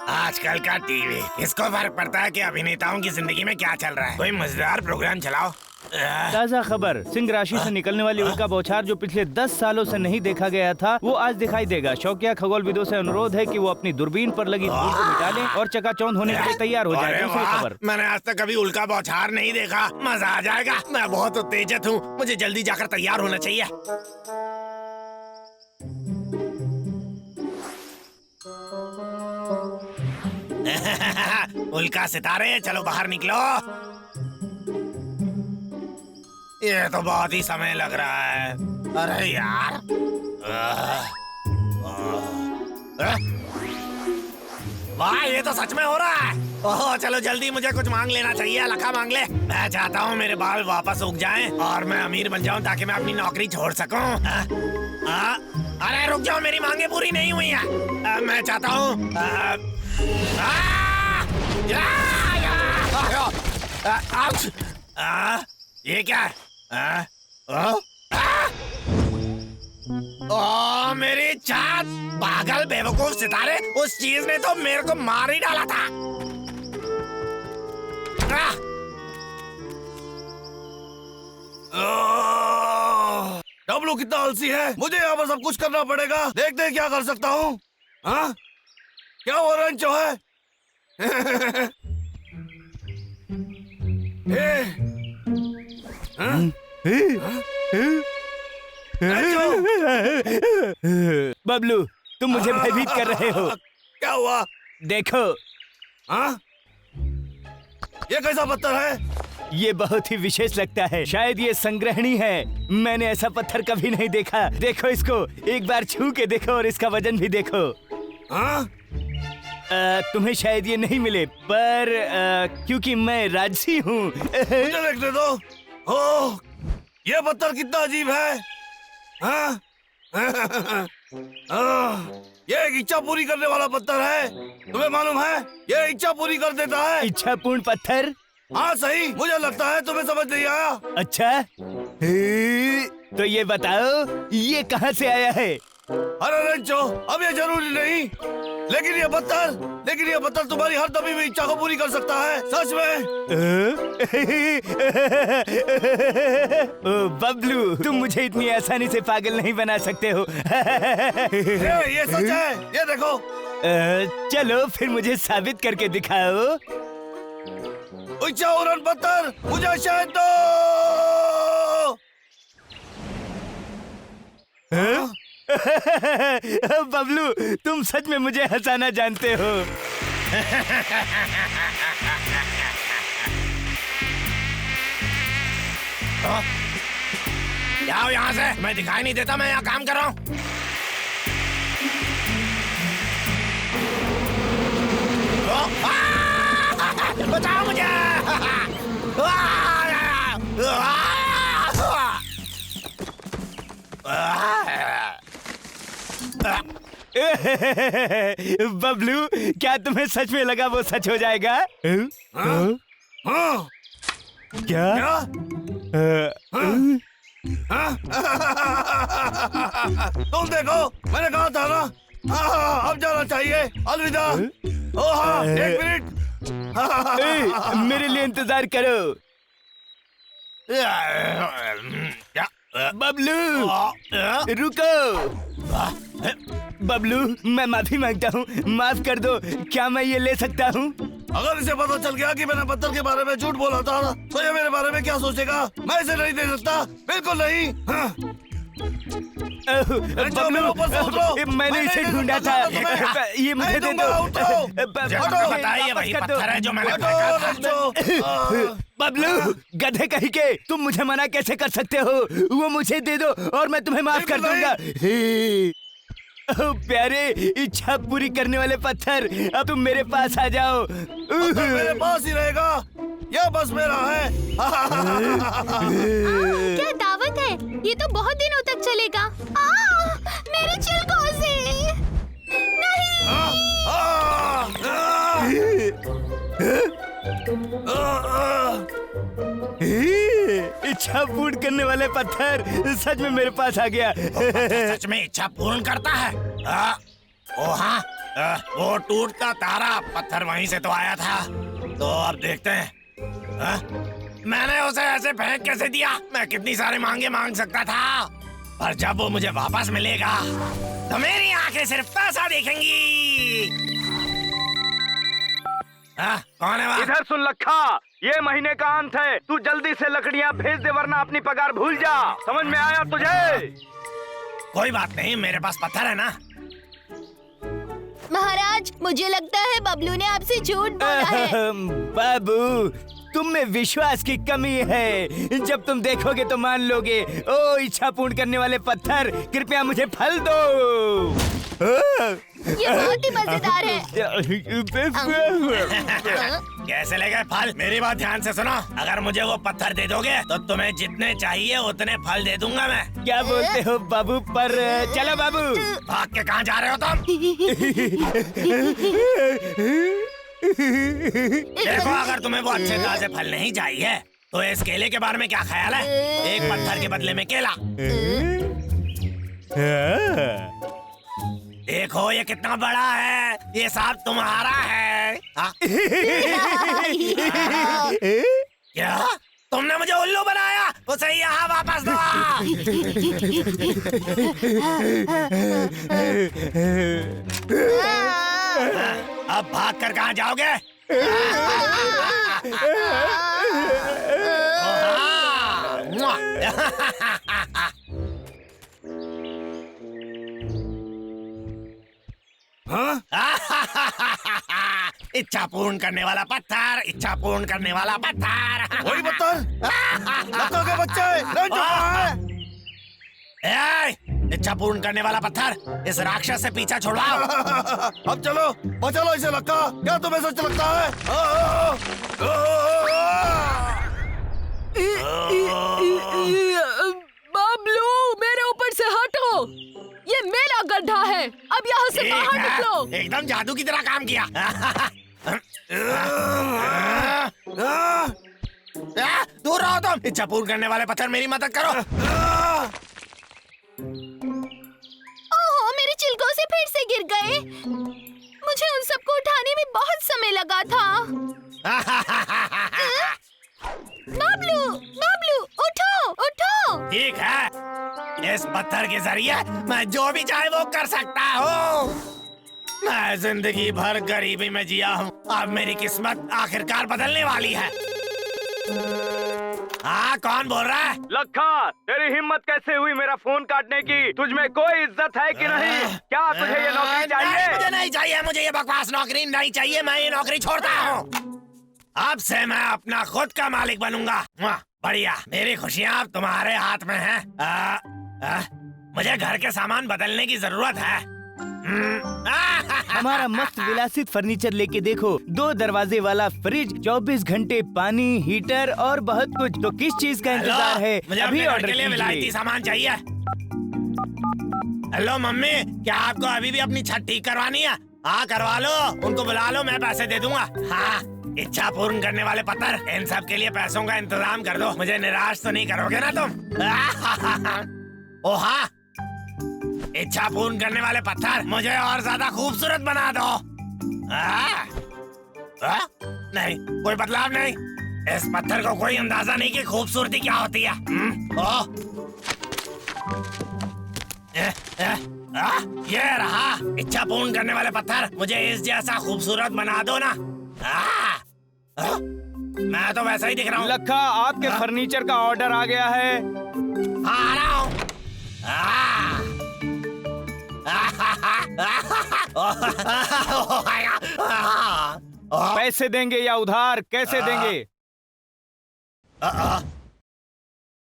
आजकल का टीवी, इसको फर्क पड़ता है कि अभिनेताओं की जिंदगी में क्या चल रहा है। कोई मजेदार प्रोग्राम चलाओ। ताज़ा खबर, सिंह राशि से निकलने वाली उल्का बौछार जो पिछले 10 सालों से नहीं देखा गया था, वो आज दिखाई देगा। शौकिया खगोलविदों से अनुरोध है कि वो अपनी दूरबीन पर लगी धूल को मिटा लें और चकाचौंध होने के लिए तैयार हो जाए। दूसरी खबर, मैंने आज तक कभी उल्का बौछार नहीं देखा, मजा आ जाएगा। मैं बहुत उत्तेजित हूँ, मुझे जल्दी जाकर तैयार होना चाहिए। उल्का सितारे, चलो बाहर निकलो। ये तो बहुत ही समय लग रहा है। अरे यार, वाह, ये तो सच में हो रहा है। ओह, चलो जल्दी, मुझे कुछ मांग लेना चाहिए। लखा मांग ले। मैं चाहता हूँ मेरे बाल वापस उग जाएं और मैं अमीर बन जाऊँ ताकि मैं अपनी नौकरी छोड़ सकूँ। अरे रुक जाओ, मेरी मांगे पूरी नहीं हुई है। मैं चाहता हूँ ये क्या है? ओ मेरी चाँद, पागल बेवकूफ सितारे, उस चीज ने तो मेरे को मार ही डाला था। डब्लू कितना आलसी है, मुझे यहाँ पर सब कुछ करना पड़ेगा। देखते क्या कर सकता हूँ। हाँ, क्या वो रंचो है? बबलू, तुम मुझे भयभीत कर रहे हो। क्या हुआ? देखो। हाँ? ये कैसा पत्थर है? ये बहुत ही विशेष लगता है, शायद ये संग्रहणी है। मैंने ऐसा पत्थर कभी नहीं देखा। देखो इसको, एक बार छू के देखो और इसका वजन भी देखो। हाँ? तुम्हें शायद ये नहीं मिले, पर क्योंकि मैं राजसी हूँ। मुझे देखने दो। ओह, ये पत्थर कितना अजीब है। हाँ? ये एक इच्छा पूरी करने वाला पत्थर है। तुम्हें मालूम है, ये इच्छा पूरी कर देता है। इच्छा पूर्ण पत्थर? हाँ सही, मुझे लगता है तुम्हें समझ नहीं आया। अच्छा, तो ये बताओ, ये कहाँ से आया है? अरे रंचो, अब ये जरूरी नहीं, लेकिन ये पत्थर तुम्हारी हर दबी हुई इच्छा को पूरी कर सकता है, सच में। ओ बबलू, तुम मुझे इतनी आसानी से पागल नहीं बना सकते हो। ये सच है, ये देखो। चलो फिर मुझे साबित करके दिखाओ। इच्छा उड़न पत्थर, मुझे शायद दो। बबलू, तुम सच में मुझे हंसाना जानते हो। जाओ यहाँ से, मैं दिखाई नहीं देता, मैं यहाँ काम कर रहा हूँ। बचाओ मुझे। बबलू, क्या तुम्हें सच में लगा वो सच हो जाएगा? हाँ? हाँ? क्या? तुम देखो, मैंने कहा था ना। अब जाना चाहिए, अलविदा। ओह हाँ, 1 मिनट। मेरे लिए इंतजार करो। बबलू, रुको। बबलू, मैं माफी मांगता हूँ, माफ कर दो। क्या मैं ये ले सकता हूँ? अगर इसे पता चल गया कि मैंने पत्थर के बारे में झूठ बोला था, तो ये मेरे बारे में क्या सोचेगा? मैं इसे नहीं दे सकता, बिल्कुल नहीं। हाँ। बबलू, मैंने इसे ढूंढा था। ये मुझे दे दो। बताइए, वही पत्थर है जो मैंने फेंका था। बबलू, गधे कहीं के, तुम मुझे मना कैसे कर सकते हो? वो मुझे दे दो और मैं तुम्हें माफ कर दूंगा। प्यारे, इच्छा पूरी करने वाले पत्थर, अब तुम मेरे पास आ जाओ। मेरे पास ही रहेगा, यह बस मेरा है। क्या दावत है? ये तो बहुत दिनों तक चलेगा। मेरे चिलकों से नहीं। इच्छा पूर्ण करने वाले पत्थर सच में मेरे पास आ गया। सच में इच्छा पूर्ण करता है? ओ हाँ, वो टूटता तारा पत्थर वहीं से तो आया था। तो अब देखते हैं। मैंने उसे ऐसे फेंक कैसे दिया? मैं कितनी सारे मांगे मांग सकता था, पर जब वो मुझे वापस मिलेगा तो मेरी आंखें सिर्फ पैसा देखेंगी। कौन है वहाँ? इधर सुन लखा, ये महीने का अंत है, तू जल्दी से लकड़ियाँ भेज दे वरना अपनी पगार भूल जा। समझ में आया तुझे? कोई बात नहीं, मेरे पास पत्थर है ना। महाराज, मुझे लगता है बबलू ने आपसे झूठ बोला है। बाबू, तुम में विश्वास की कमी है। जब तुम देखोगे तो मान लोगे। ओ इच्छा पूर्ण करने वाले पत्थर, कृपया मुझे फल दो। ये बहुत ही मजेदार है। कैसे लगे फल? मेरी बात ध्यान से सुनो। अगर मुझे वो पत्थर दे दोगे तो तुम्हें जितने चाहिए उतने फल दे दूंगा मैं। क्या बोलते हो बाबू? पर चलो बाबू। भाग के कहाँ जा रहे हो तुम? देखो, अगर तुम्हें वो अच्छे ताजे फल नहीं चाहिए तो इस केले के बारे में क्या ख्याल है? एक पत्थर के बदले में केला। देखो ये कितना बड़ा है, ये सब तुम्हारा है। क्या तुमने मुझे उल्लू बनाया? उसे यहाँ वापस दो। अब भाग कर कहाँ जाओगे? इच्छा पूर्ण करने वाला पत्थर, इच्छा पूर्ण करने वाला पत्थर। वही पत्थर लता के बच्चे ले चुका है। इच्छा पूर्ण करने वाला पत्थर, इस राक्षस से पीछा छुड़वाओ। अब चलो, बचा लो इसे लक्का। क्या तुम्हें सच लगता है? बबलू, मेरे ऊपर से हटो। ये मेरा गड्ढा है, अब यहाँ से बाहर निकलो। एकदम जादू की तरह काम किया। दूर रहो तुम। इच्छा पूर्ण करने वाले पत्थर, मेरी मदद करो। ओहो, मेरे चिलगों से फिर से गिर गए। मुझे उन सबको उठाने में बहुत समय लगा था। बबलू, बबलू, उठो, उठो। ठीक है, इस पत्थर के जरिए मैं जो भी चाहे वो कर सकता हूँ। मैं जिंदगी भर गरीबी में जिया हूँ, अब मेरी किस्मत आखिरकार बदलने वाली है। हाँ, कौन बोल रहा है? लखा, तेरी हिम्मत कैसे हुई मेरा फोन काटने की? तुझ में कोई इज्जत है कि नहीं? क्या तुझे ये नौकरी चाहिए? मुझे नहीं चाहिए, मुझे ये बकवास नौकरी नहीं चाहिए। मैं ये नौकरी छोड़ता हूँ। अब से मैं अपना खुद का मालिक बनूंगा। बढ़िया, मेरी खुशियाँ अब तुम्हारे हाथ में हैं। मुझे घर के सामान बदलने की जरूरत है। हमारा मस्त विलासित फर्नीचर लेके देखो। 2 दरवाजे वाला फ्रिज, 24 घंटे पानी, हीटर और बहुत कुछ। तो किस चीज का इंतजार है? मुझे अभी अपने घर ऑर्डर के लिए विलायती कीजिए। सामान चाहिए। हेलो मम्मी, क्या आपको अभी भी अपनी छत ठीक करवानी है? हाँ, करवा लो, उनको बुला लो, मैं पैसे दे दूंगा। हाँ, इच्छा पूर्ण करने वाले पत्थर, इन सब के लिए पैसों का इंतजाम कर दो। मुझे निराश तो नहीं करोगे ना तुम? ओ हाँ, इच्छा पूर्ण करने वाले पत्थर, मुझे और ज्यादा खूबसूरत बना दो। नहीं, कोई बदलाव नहीं। इस पत्थर को कोई अंदाजा नहीं कि खूबसूरती क्या होती है। ये रहा इच्छा पूर्ण करने वाले पत्थर, मुझे इस जैसा खूबसूरत बना दो ना। मैं तो वैसा ही दिख रहा हूँ। लखा, आपके फर्नीचर का ऑर्डर आ गया है। आ रहा हूँ। पैसे देंगे या उधार? कैसे देंगे?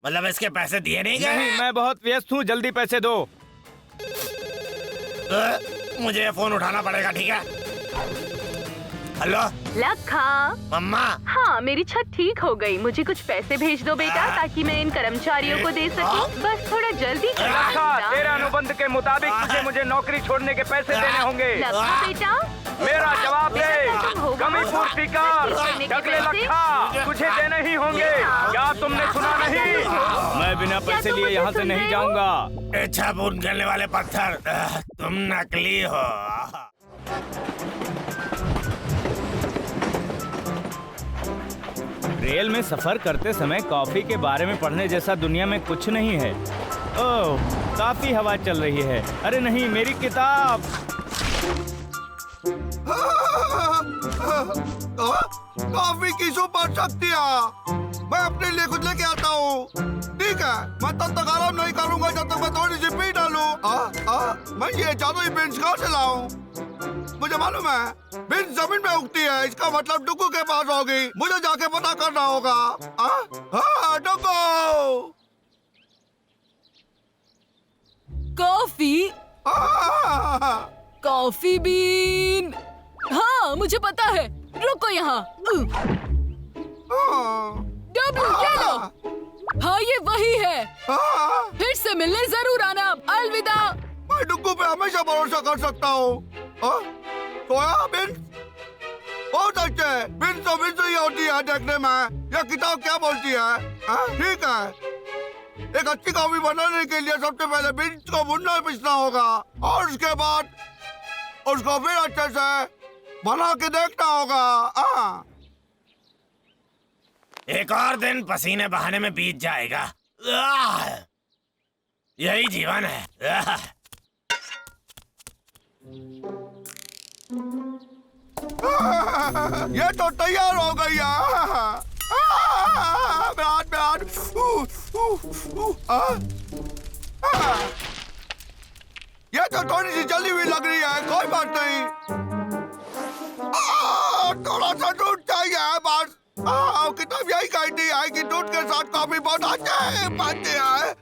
मतलब इसके पैसे दिए नहीं गए? नहीं, मैं बहुत व्यस्त हूँ, जल्दी पैसे दो। मुझे ये फोन उठाना पड़ेगा, ठीक है? हेलो लखा, मम्मा। हाँ, मेरी छत ठीक हो गई। मुझे कुछ पैसे भेज दो बेटा, ताकि मैं इन कर्मचारियों को दे सकूं। बस थोड़ा जल्दी करो। लखा, तेरे अनुबंध के मुताबिक मुझे नौकरी छोड़ने के पैसे देने होंगे। लखा बेटा, मेरा जवाब दे। मेरा होगा। कमी पूर्ति कर। करने के अगले पैसे? लखा, तुझे देने ही होंगे। क्या तुमने सुना नहीं? मैं बिना पैसे लिए यहाँ से नहीं जाऊँगा। इच्छा पूर्ण करने वाले पत्थर, तुम नकली हो। रेल में सफर करते समय कॉफी के बारे में पढ़ने जैसा दुनिया में कुछ नहीं है। ओह, काफी हवा चल रही है। अरे नहीं, मेरी किताब। कॉफी की सुपर शक्तियाँ। मैं अपने लिए कुछ लेके आता हूँ। ठीक है, मैं तब तक आराम नहीं करूँगा जब तक मैं थोड़ी सी पी डालूं। मैं ये जादुई बीन्स कहाँ से लाऊं? मुझे मालूम है, बीन्स जमीन में उगती है। इसका मतलब डुगू के पास होगी। मुझे जाके पता करना होगा। डुगू! Coffee, coffee bean. हाँ, मुझे पता है। रुको यहाँ। डब्लू, ये लो। हाँ, ये वही है। फिर से मिलने जरूर आना। अलविदा। मैं डुगू पे हमेशा भरोसा कर सकता हूँ। सोयाबीन बहुत अच्छे। बीन तो बीन ही होती है देखने में। यह किताब क्या बोलती है? ठीक है, एक अच्छी कॉफी बनाने के लिए सबसे पहले बीन्स को भुनना पीसना होगा और उसके बाद उसको फिर अच्छे से बना के देखना होगा। एक और दिन पसीने बहाने में बीत जाएगा। यही जीवन है। ये तो तैयार हो गई है। ये तो थोड़ी सी जली हुई लग रही है। कोई बात नहीं, थोड़ा सा दूध चाहिए बस। किताब यही कहती है कि दूध के साथ कॉफी बहुत अच्छे बनती है।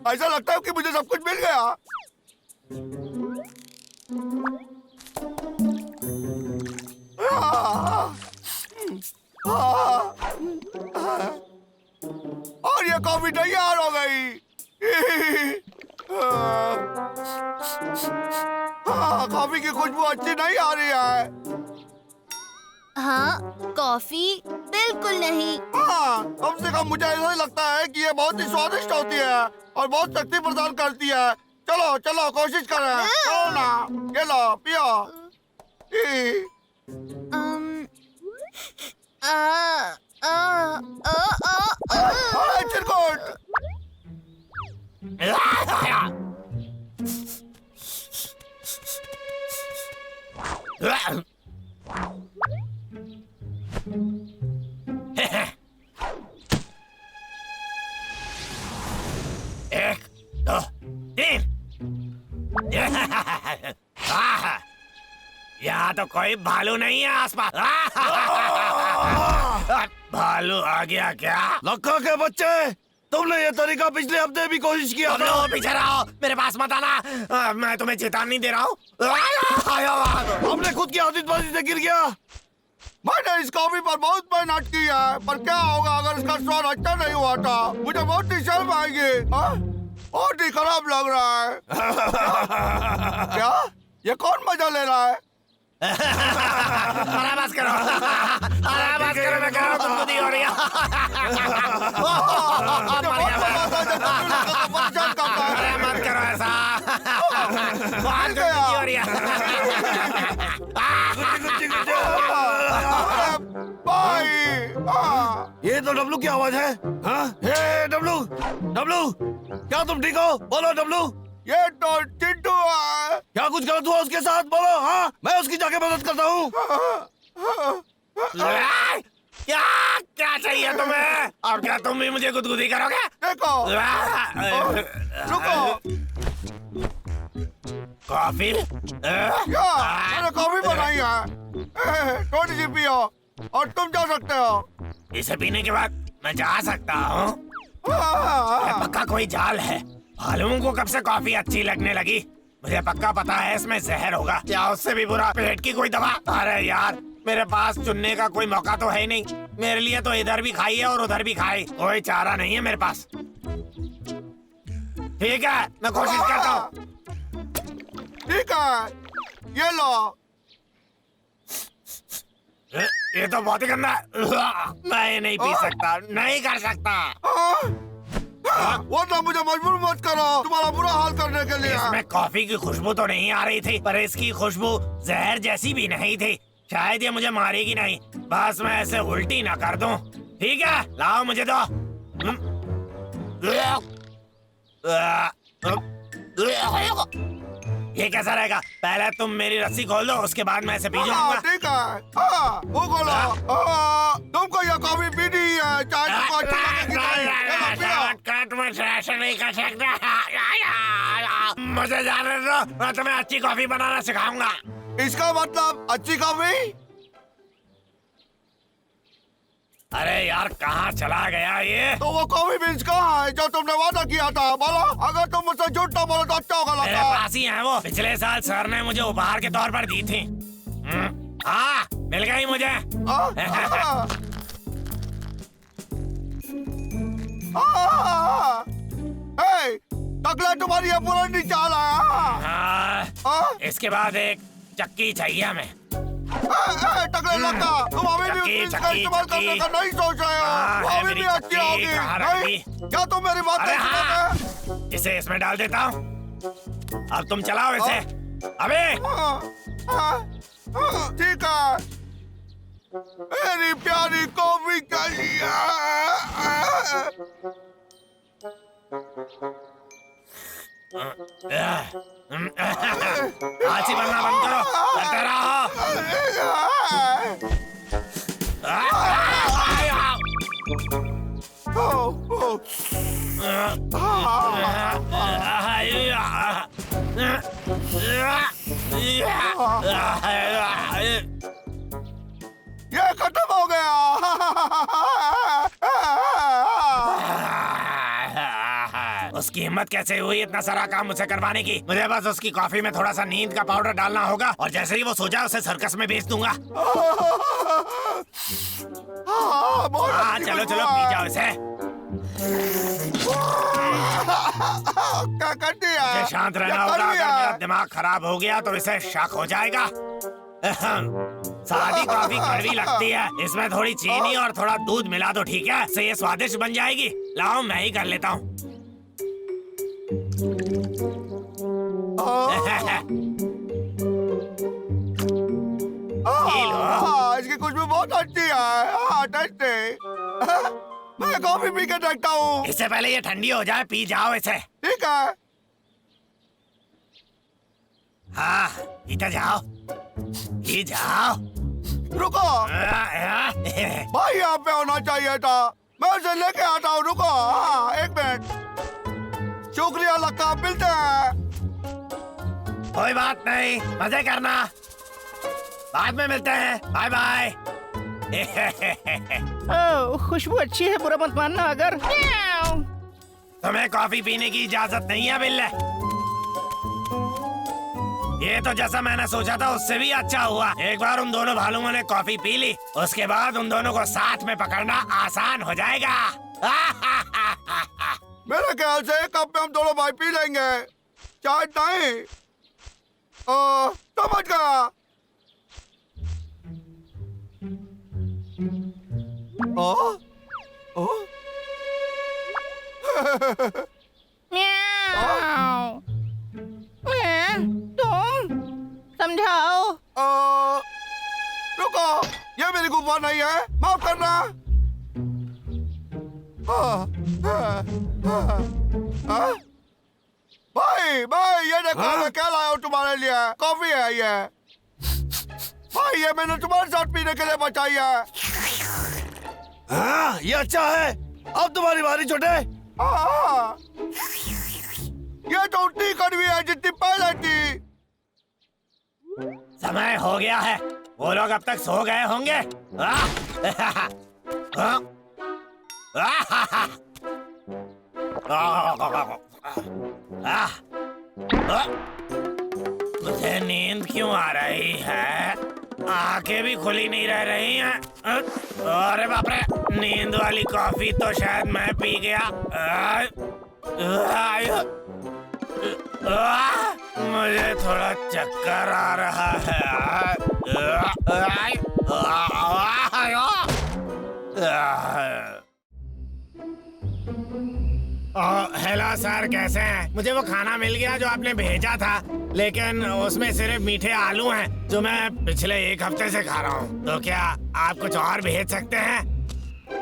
ऐसा लगता है कि मुझे सब कुछ मिल गया। और ये कॉफी तैयार हो गई। कॉफी की खुशबू अच्छी नहीं आ रही है। हाँ, कॉफी बिल्कुल नहीं। कम से कम मुझे ऐसा ही लगता है कि ये बहुत ही स्वादिष्ट होती है और बहुत शक्ति प्रदान करती है। चलो चलो कोशिश करें। चलो ना, ये लो पियो। चिरकुट। एक, दो, तीन। यहाँ तो कोई भालू नहीं है आसपास। भालू आ गया क्या? लक्का के बच्चे, तुमने ये तरीका पिछले हफ्ते भी कोशिश किया तुम लोग पीछे रहो, मेरे पास मत आना। मैं तुम्हें चेतावनी दे रहा हूँ। हमने खुद की आतिशबाजी से गिर गया। मैंने इस कॉफी पर बहुत मेहनत की है, पर क्या होगा अगर इसका स्वाद अच्छा नहीं हुआ था? मुझे बहुत ही शर्म आएगी। बहुत ही खराब लग रहा है। क्या? ये कौन मजा ले रहा है? अरे बस करो, अरे बस करो, मैं कह रहा हूँ गुदगुदी हो रही है। अरे मत करो ऐसा, बहुत गुदगुदी हो रही है। ये तो डब्लू की आवाज है। हे डब्लू, डब्लू, क्या तुम ठीक हो? बोलो डब्लू। ये तो चिंटू है। क्या कुछ गलत हुआ उसके साथ? बोलो। हाँ, मैं उसकी जाके मदद करता हूँ। क्या क्या चाहिए तुम्हें? अब क्या तुम भी मुझे गुदगुदी करोगे? देखो, रुको। कॉफी? मैंने कॉफी बनाई है। थोड़ी सी पियो और तुम जा सकते हो। इसे पीने के बाद मैं जा सकता हूँ? पक्का कोई जाल है। भालुओं को कब से कॉफी अच्छी लगने लगी? मुझे पक्का पता है इसमें जहर होगा। क्या उससे भी बुरा पेट की कोई दवा? अरे यार, मेरे पास चुनने का कोई मौका तो है नहीं। मेरे लिए तो इधर भी खाई है और उधर भी खाई, कोई चारा नहीं है मेरे पास। ठीक है, मैं कोशिश करता हूँ। ठीक है, ये लो। ये तो बहुत ही गंदा है। मैं ये नहीं पी सकता, नहीं कर सकता। वरना मुझे मजबूर मत करो तुम्हारा बुरा हाल करने के लिए। इसमें कॉफी की खुशबू तो नहीं आ रही थी, पर इसकी खुशबू जहर जैसी भी नहीं थी। शायद ये मुझे मारेगी नहीं, बस मैं ऐसे उल्टी ना कर दूं। ठीक है, लाओ मुझे दो। ये कैसा रहेगा? पहले तुम मेरी रस्सी खोल दो, उसके बाद मैं इसे पी जाऊंगा। ठीक है, वो खोलो। तुमको ये कॉफी पीनी है, चाहे तुमको अच्छा लगे कि नहीं। शॉर्टकट में ऐसे नहीं कर सकता। मुझे जाने दो, मैं तुम्हें अच्छी कॉफी बनाना सिखाऊंगा। इसका मतलब अच्छी कॉफी? अरे यार, कहाँ चला गया ये? तो वो कॉफी बीन्स कहाँ है जो तुमने वादा किया था? बोलो, अगर तुम मुझसे झूठ ना बोलो तो अच्छा होगा। मेरे पास ही है वो। पिछले साल सर ने मुझे उपहार के तौर पर दी थी। हाँ, मिल गई मुझे। टकला तुम्हारी ये पुरानी चाल है। इसके बाद एक चक्की चाहिए हमें। टकले लड़का, तुम अभी भी उस बीन्स का इस्तेमाल करने का नहीं सोच रहे हो? वो अभी भी अच्छी होगी नहीं? क्या तुम मेरी बात नहीं सुनोगे? इसे इसमें डाल देता हूँ। अब तुम चलाओ इसे। अबे ठीक है, मेरी प्यारी कॉफी के लिए। आलसी बनना बंद करो, करते ये खत्म हो गया। उसकी हिम्मत कैसे हुई इतना सारा काम मुझसे करवाने की? मुझे बस उसकी कॉफी में थोड़ा सा नींद का पाउडर डालना होगा और जैसे ही वो सो जाए उसे सर्कस में बेच दूंगा। हाँ, चलो चलो पी जाओ इसे। क्या कर दिया? मुझे शांत रहना होगा। अगर मेरा दिमाग खराब हो गया तो इसे शक हो जाएगा। सादी कॉफी कड़वी लगती है, इसमें थोड़ी चीनी और थोड़ा दूध मिला दो, ठीक है? इससे ये स्वादिष्ट बन जाएगी। लाओ, मैं ही कर लेता हूँ। इसकी खुशबू बहुत अच्छी है। मैं कॉफी पी के देखता हूँ। इससे पहले ये ठंडी हो जाए, पी जाओ इसे। ठीक है। हाँ, पीते जाओ, पी जाओ। रुको, भाई यहाँ पे होना चाहिए था। मैं उसे लेके आता हूँ। रुको, एक मिनट। शुक्रिया लक्का, मिलते हैं। कोई बात नहीं, मजे करना। बाद में मिलते हैं। Bye bye. खुशबू अच्छी है, बुरा मत मानना। अगर तुम्हें कॉफी पीने की इजाजत नहीं है बिल्ले। ये तो जैसा मैंने सोचा था उससे भी अच्छा हुआ। एक बार उन दोनों भालुओं ने कॉफी पी ली, उसके बाद उन दोनों को साथ में पकड़ना आसान हो जाएगा। मेरे ख्याल से एक कप में हम दोनों भाई पी लेंगे। चाय नहीं, समझ गया। तुम समझाओ। रुको, ये मेरी गुफा नहीं है, माफ करना। भाई भाई, ये देखो मैं क्या लाया हूँ तुम्हारे लिए। कॉफी है ये। भाई, ये मैंने तुम्हारे साथ पीने के लिए बचाई है। हाँ, ये अच्छा है। अब तुम्हारी बारी छोटे। ये तो उतनी कड़वी है जितनी पहले थी। समय हो गया है, वो लोग अब तक सो गए होंगे। मुझे नींद क्यों आ रही है? आंखें भी खुली नहीं रह रही हैं। अरे बाप रे, नींद वाली कॉफी तो शायद मैं पी गया। मुझे थोड़ा चक्कर आ रहा है। हेलो सर, कैसे हैं? मुझे वो खाना मिल गया जो आपने भेजा था, लेकिन उसमें सिर्फ मीठे आलू हैं जो मैं पिछले 1 हफ्ते से खा रहा हूँ। तो क्या आप कुछ और भेज सकते हैं?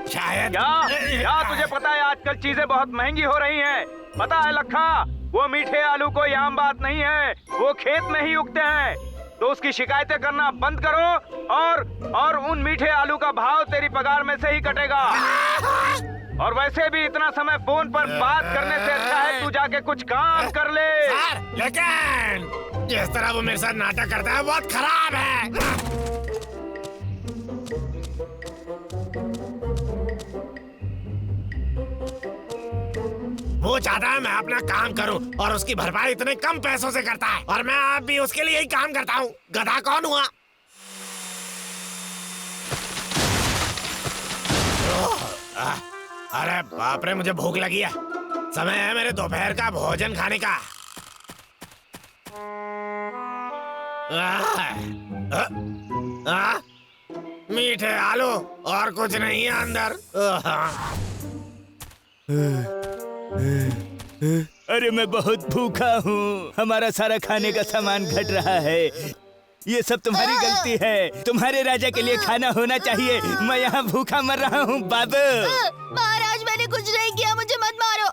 शायद। क्या तुझे पता है आजकल चीजें बहुत महंगी हो रही हैं? पता है लखा, वो मीठे आलू कोई आम बात नहीं है, वो खेत में ही उगते हैं। तो उसकी शिकायतें करना बंद करो और उन मीठे आलू का भाव तेरी पगार में से ही कटेगा। और वैसे भी इतना समय फोन पर बात करने से अच्छा है तू जाके कुछ काम कर ले। सर, लेकिन जिस तरह वो मेरे साथ नाटक करता है बहुत खराब है। वो चाहता है मैं अपना काम करूं और उसकी भरपाई इतने कम पैसों से करता है, और मैं अब भी उसके लिए ही काम करता हूं। गधा कौन हुआ? अरे बाप रे, मुझे भूख लगी है। समय है मेरे दोपहर का भोजन खाने का। मीठे आलू और कुछ नहीं है अंदर। अरे मैं बहुत भूखा हूँ, हमारा सारा खाने का सामान घट रहा है। ये सब तुम्हारी गलती है, तुम्हारे राजा के लिए खाना होना चाहिए। मैं यहाँ भूखा मर रहा हूँ बाबू। महाराज, मैंने कुछ नहीं किया, मुझे मत मारो।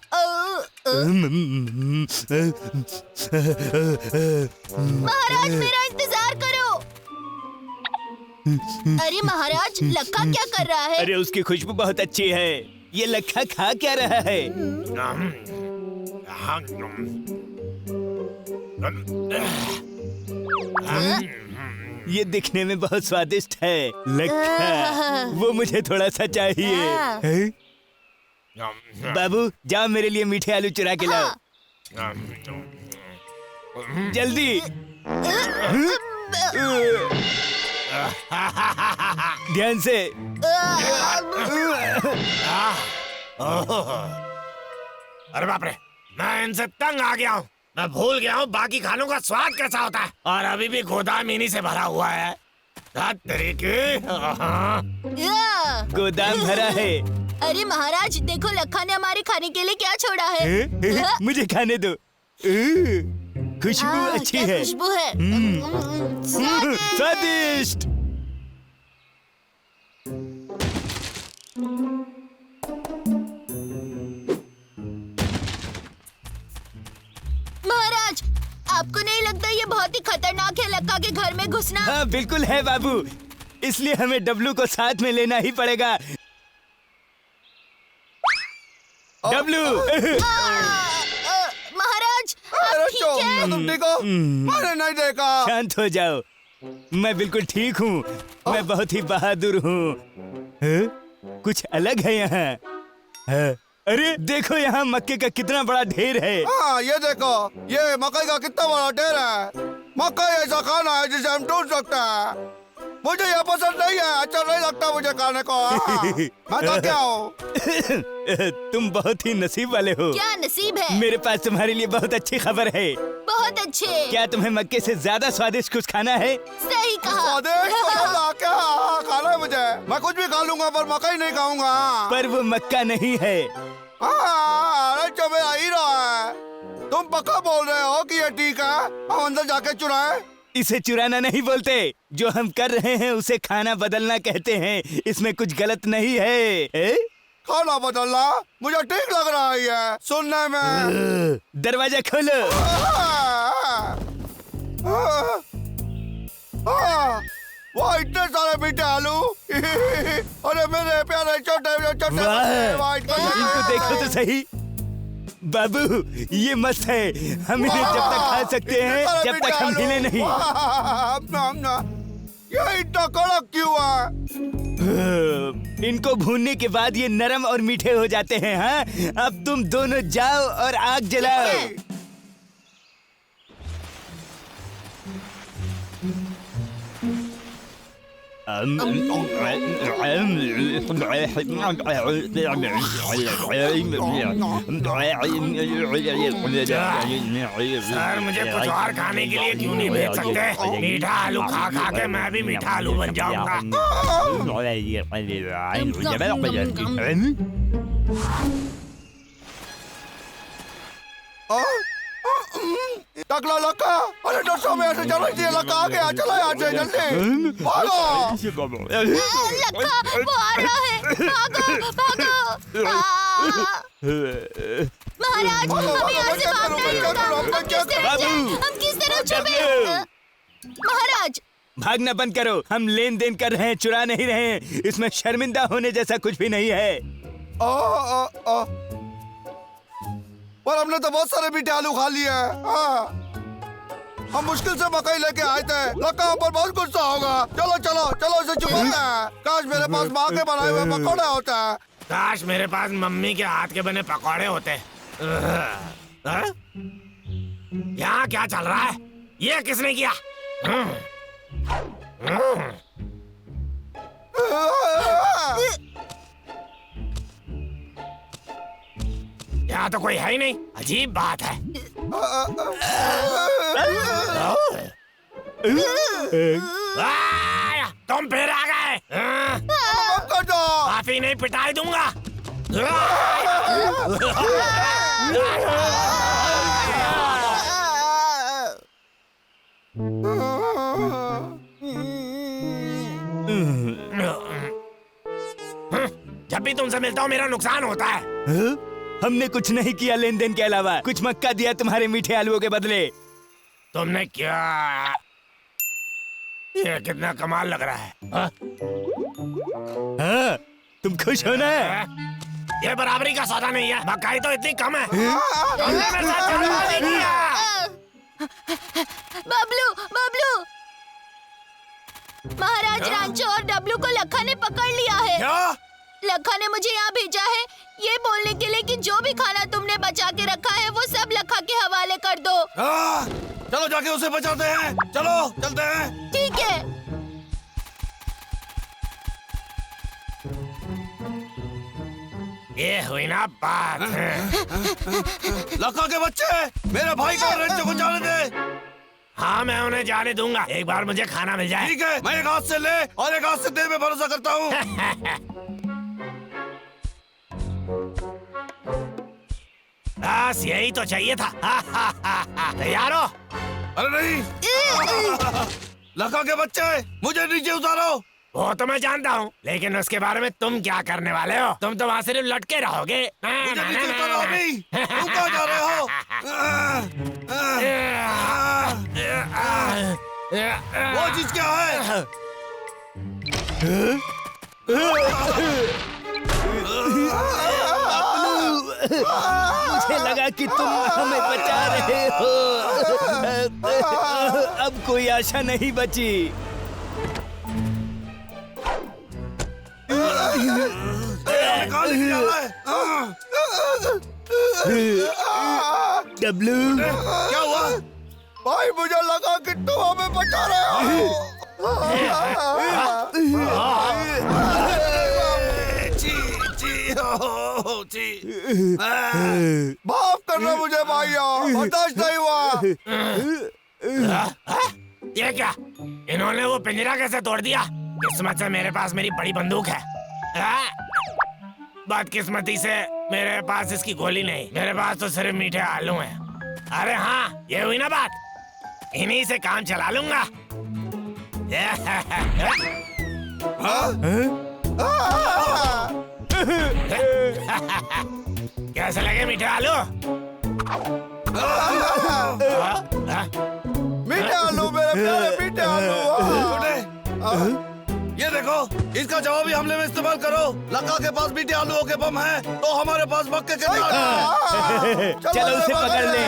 महाराज, मेरा इंतजार करो। अरे महाराज, लखा क्या कर रहा है? अरे उसकी खुशबू बहुत अच्छी है। ये लखा खा क्या रहा है? ये दिखने में बहुत स्वादिष्ट है। लखा, वो मुझे थोड़ा सा चाहिए। है? बाबू, जाओ मेरे लिए मीठे आलू चुरा के लाओ। जल्दी। ध्यान से। अरे बाप रे, मैं इनसे तंग आ गया हूँ। मैं भूल गया हूँ बाकी खानों का स्वाद कैसा होता है, और अभी भी गोदाम इन्हीं से भरा हुआ है। गोदाम भरा है। अरे महाराज, देखो लखा ने हमारे खाने के लिए क्या छोड़ा है। मुझे खाने दो। खुशबू अच्छी क्या है। खुशबू है। स्वादिष्ट। महाराज, आपको नहीं लगता ये बहुत ही खतरनाक है लक्का के घर में घुसना? हाँ बिल्कुल है बाबू, इसलिए हमें डब्लू को साथ में लेना ही पड़ेगा। डब्लू। महाराज, आप ठीक हैं? तुम ठीक हो? मैंने नहीं देखा। शांत हो जाओ, मैं बिल्कुल ठीक हूँ। मैं बहुत ही बहादुर हूँ। कुछ अलग है यहाँ। अरे देखो यहाँ मक्के का कितना बड़ा ढेर है। हाँ, ये देखो, ये मकई का कितना बड़ा ढेर है। मकई ऐसा खाना है जिसे हम ढूंढ सकते हैं। मुझे ये पसंद नहीं है, अच्छा नहीं लगता मुझे खाने को। मैं तो क्या हूँ? तुम बहुत ही नसीब वाले हो। क्या नसीब है? मेरे पास तुम्हारे लिए बहुत अच्छी खबर है। बहुत अच्छे। क्या तुम्हें मक्के से ज्यादा स्वादिष्ट कुछ खाना है? सही कहा। क्या खाना है मुझे? मैं कुछ भी खा लूंगा पर मकई नहीं खाऊंगा। पर वो मक्का नहीं है। अरे जो मेरा हीरो है। तुम पक्का बोल रहे हो कि ये ठीक है? हम अंदर जाके चुराएं? इसे चुराना नहीं बोलते, जो हम कर रहे हैं उसे खाना बदलना कहते हैं। इसमें कुछ गलत नहीं है। खाना बदलना मुझे ठीक लग रहा है सुनने में। दरवाजा खोलो। वाह, इतने सारे मीठे आलू। अरे मेरे प्यारे छोटे छोटे वाह, इनको देखो तो सही। बाबू, ये मस्त है। हम इन्हें जब तक खा सकते हैं जब तक हम हिले नहीं। ये इतना कड़क क्यों है? इनको भूनने के बाद ये नरम और मीठे हो जाते हैं। हाँ, अब तुम दोनों जाओ और आग जलाओ। सर, मुझे कुछ और खाने के लिए क्यों नहीं भेज सकते? मीठा आलू खा खा के मैं भी मीठा आलू बन जाऊंगा। टकला लक्का, अरे डॉक्टर में ऐसे चलो जी, लक्का आ गया, चलो यहाँ से जल्दी भागो। लक्का वो आ रहा है, भागो भागो। महाराज हमें यहाँ से भागना ही होगा। हम किस तरह छुपे? महाराज भागना बंद करो, हम लेन देन कर रहे हैं, चुरा नहीं रहे हैं। इसमें शर्मिंदा होने जैसा कुछ भी नहीं है। पर हमने तो बहुत सारे मीठे आलू खा लिए हैं। हम मुश्किल से मकई लेके आए थे, लक्का हम पर बहुत गुस्सा होगा। चलो चलो चलो इसे छुपाते हैं। काश मेरे पास माँ के बनाए हुए पकौड़े होते हैं। काश मेरे पास मम्मी के हाथ के बने पकौड़े होते। यहाँ क्या चल रहा है? ये किसने किया? यहाँ तो कोई है ही नहीं। अजीब बात है। तुम फिर आ गए। काफी नहीं पिटाई दूंगा। जब भी तुमसे मिलता हूँ मेरा नुकसान होता है। हमने कुछ नहीं किया लेन देन के अलावा। कुछ मक्का दिया तुम्हारे मीठे आलूओं के बदले। तुमने क्या? ये कितना कमाल लग रहा है। हाँ, तुम खुश हो ना? ये बराबरी का सौदा नहीं है। मकाई तो इतनी कम है। तुमने मेरे साथ चालबाजी किया। बबलू बबलू, महाराज रांचो और डब्लू को लखा ने पकड़ लिया है। क्या? लखा ने मुझे यहाँ भेजा है ये बोलने के लिए कि जो भी खाना तुमने बचा के रखा है वो सब लखा के हवाले कर दो। चलो जाके उसे बचाते हैं। चलो चलते हैं। ठीक है। ये हुई ना बात। लक्का के बच्चे, मेरे भाई को रेंचो को जाने दे। हाँ मैं उन्हें जाने दूंगा, एक बार मुझे खाना मिल जाए। ठीक है, मैं एक हाथ से ले और एक हाथ से दे में भरोसा करता हूँ। बस यही तो चाहिए था। तैयार हो? अरे नहीं। लक्का के बच्चे, मुझे नीचे उतारो। वो तो मैं जानता हूँ, लेकिन उसके बारे में तुम क्या करने वाले हो? तुम तो वहाँ सिर्फ लटके रहोगे। मुझे नीचे उतारो अभी। तुम कहाँ जा रहे हो? वो चीज क्या है? मुझे लगा कि तुम हमें बचा रहे हो। अब कोई आशा नहीं बची। कहाँ लेके जा रहा है? डब्लू, क्या हुआ? भाई मुझे लगा कि तुम हमें बचा रहे हो। माफ करना मुझे भैया, बर्दाश्त नहीं हुआ। ये क्या? इन्होंने वो पिंजरा कैसे तोड़ दिया? किस्मत से मेरे पास मेरी बड़ी बंदूक है। बदकिस्मती से मेरे पास इसकी गोली नहीं। मेरे पास तो सिर्फ मीठे आलू हैं। अरे हाँ, ये हुई ना बात। इन्हीं से काम चला लूंगा। कैसे लगे मीठे आलू? मीठे आलू, मेरे प्यारे मीठे आलू। ये देखो, इसका जवाबी हमले में इस्तेमाल करो। लक्का के पास मीठे आलूओं के बम हैं, तो हमारे पास मक्के के दाने हैं। चलो उसे पकड़ ले।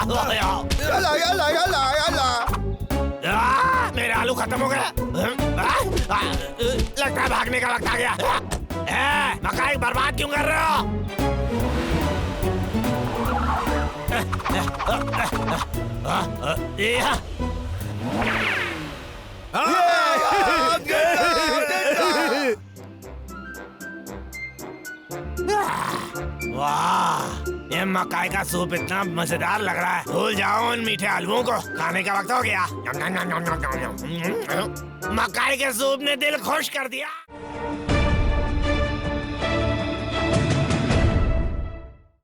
यला यला यला यला। मेरे आलू खत्म हो गए। लगता है भागने का वक्त आ गया। मकाई बर्बाद क्यों कर रहे हो? वाह, ये मकाई का सूप इतना मजेदार लग रहा है। भूल जाओ उन मीठे आलुओं को, खाने का वक्त हो गया। मकाई के सूप ने दिल खुश कर दिया।